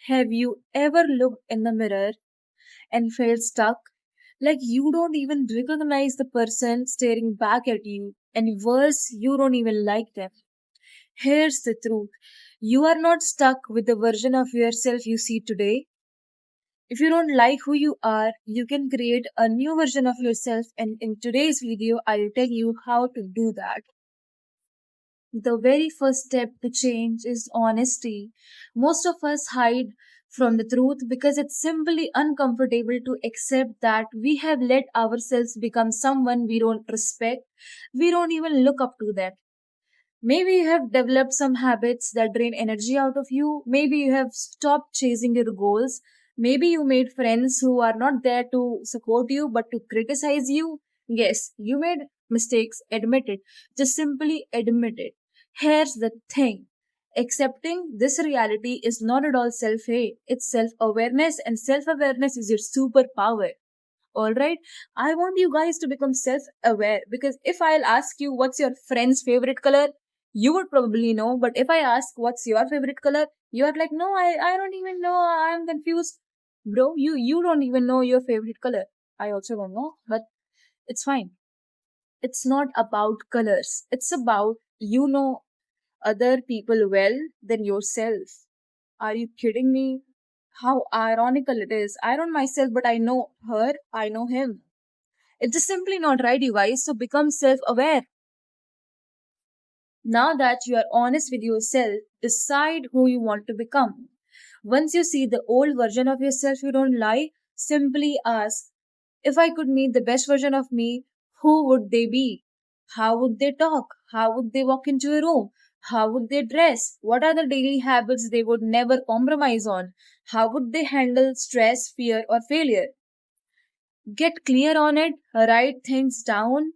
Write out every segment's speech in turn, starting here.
Have you ever looked in the mirror and felt stuck? Like you don't even recognize the person staring back at you, and worse, you don't even like them. Here's the truth, you are not stuck with the version of yourself you see today. If you don't like who you are, you can create a new version of yourself, and in today's video, I'll tell you how to do that. The very first step to change is honesty. Most of us hide from the truth because it's simply uncomfortable to accept that we have let ourselves become someone we don't respect. We don't even look up to that. Maybe you have developed some habits that drain energy out of you. Maybe you have stopped chasing your goals. Maybe you made friends who are not there to support you but to criticize you. Yes, you made mistakes. Admit it. Just simply admit it. Here's the thing, accepting this reality is not at all self hate, it's self awareness, and self awareness is your superpower. Alright? I want you guys to become self aware because if I'll ask you what's your friend's favorite color, you would probably know. But if I ask what's your favorite color, you are like, no, I don't even know. I'm confused. Bro, you don't even know your favorite color. I also don't know, but it's fine. It's not about colors. It's about you know other people well than yourself. Are you kidding me? How ironical it is. I don't myself, but I know her, I know him. It's just simply not right, you guys. So become self aware. Now that you are honest with yourself, decide who you want to become. Once you see the old version of yourself, you don't lie. Simply ask, if I could meet the best version of me, who would they be? How would they talk? How would they walk into a room? How would they dress? What are the daily habits they would never compromise on? How would they handle stress, fear, or failure? Get clear on it, write things down,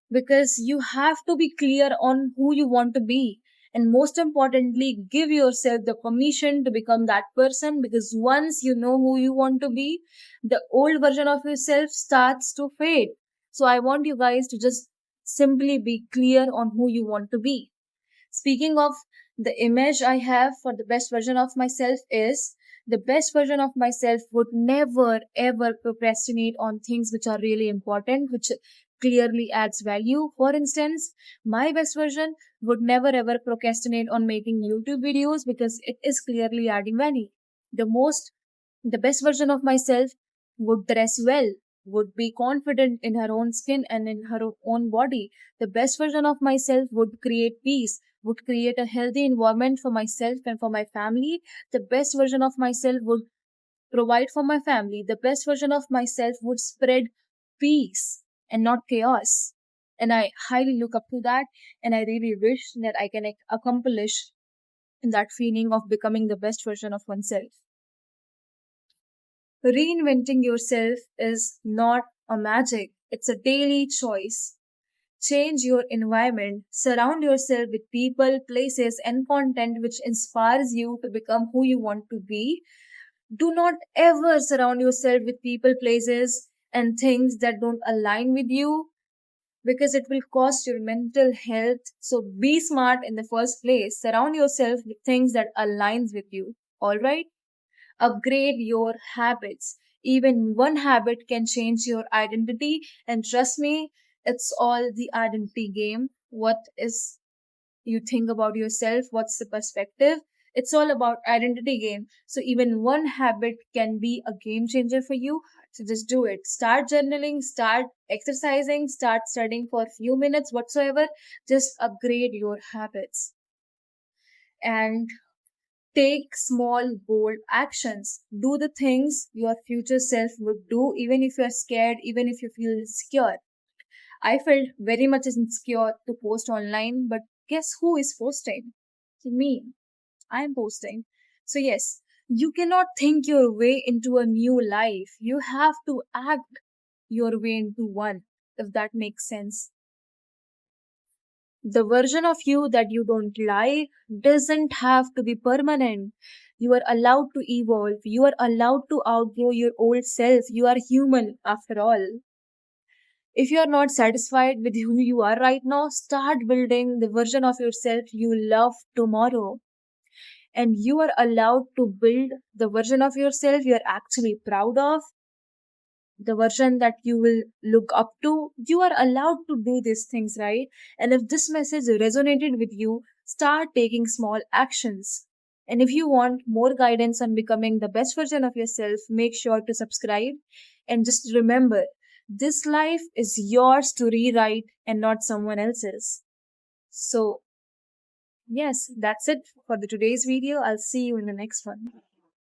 because you have to be clear on who you want to be. And most importantly, give yourself the permission to become that person, because once you know who you want to be, the old version of yourself starts to fade. So I want you guys to just simply be clear on who you want to be. Speaking of, the image I have for the best version of myself is, the best version of myself would never ever procrastinate on things which are really important, which clearly adds value. For instance, my best version would never ever procrastinate on making YouTube videos because it is clearly adding value. The best version of myself would dress well, would be confident in her own skin and in her own body. The best version of myself would create peace, would create a healthy environment for myself and for my family. The best version of myself would provide for my family. The best version of myself would spread peace and not chaos. And I highly look up to that, and I really wish that I can accomplish that feeling of becoming the best version of oneself. Reinventing yourself is not a magic, it's a daily choice. Change your environment, surround yourself with people, places, and content which inspires you to become who you want to be. Do not ever surround yourself with people, places, and things that don't align with you because it will cost your mental health. So be smart in the first place. Surround yourself with things that aligns with you. All right? Upgrade your habits. Even one habit can change your identity. And trust me, it's all the identity game. What is you think about yourself? What's the perspective? It's all about identity game. So even one habit can be a game changer for you. So just do it. Start journaling, start exercising, start studying for a few minutes whatsoever. Just upgrade your habits. And take small, bold actions. Do the things your future self would do, even if you're scared, even if you feel insecure. I felt very much insecure to post online, but guess who is posting? Me. I am posting. So, yes, you cannot think your way into a new life. You have to act your way into one, if that makes sense. The version of you that you don't like doesn't have to be permanent. You are allowed to evolve. You are allowed to outgrow your old self. You are human after all. If you are not satisfied with who you are right now, start building the version of yourself you love tomorrow. and you are allowed to build the version of yourself you're actually proud of, the version that you will look up to. You are allowed to do these things, right? And if this message resonated with you, start taking small actions. And if you want more guidance on becoming the best version of yourself, make sure to subscribe. And just remember, this life is yours to rewrite and not someone else's. So, yes, that's it for the today's video. I'll see you in the next one.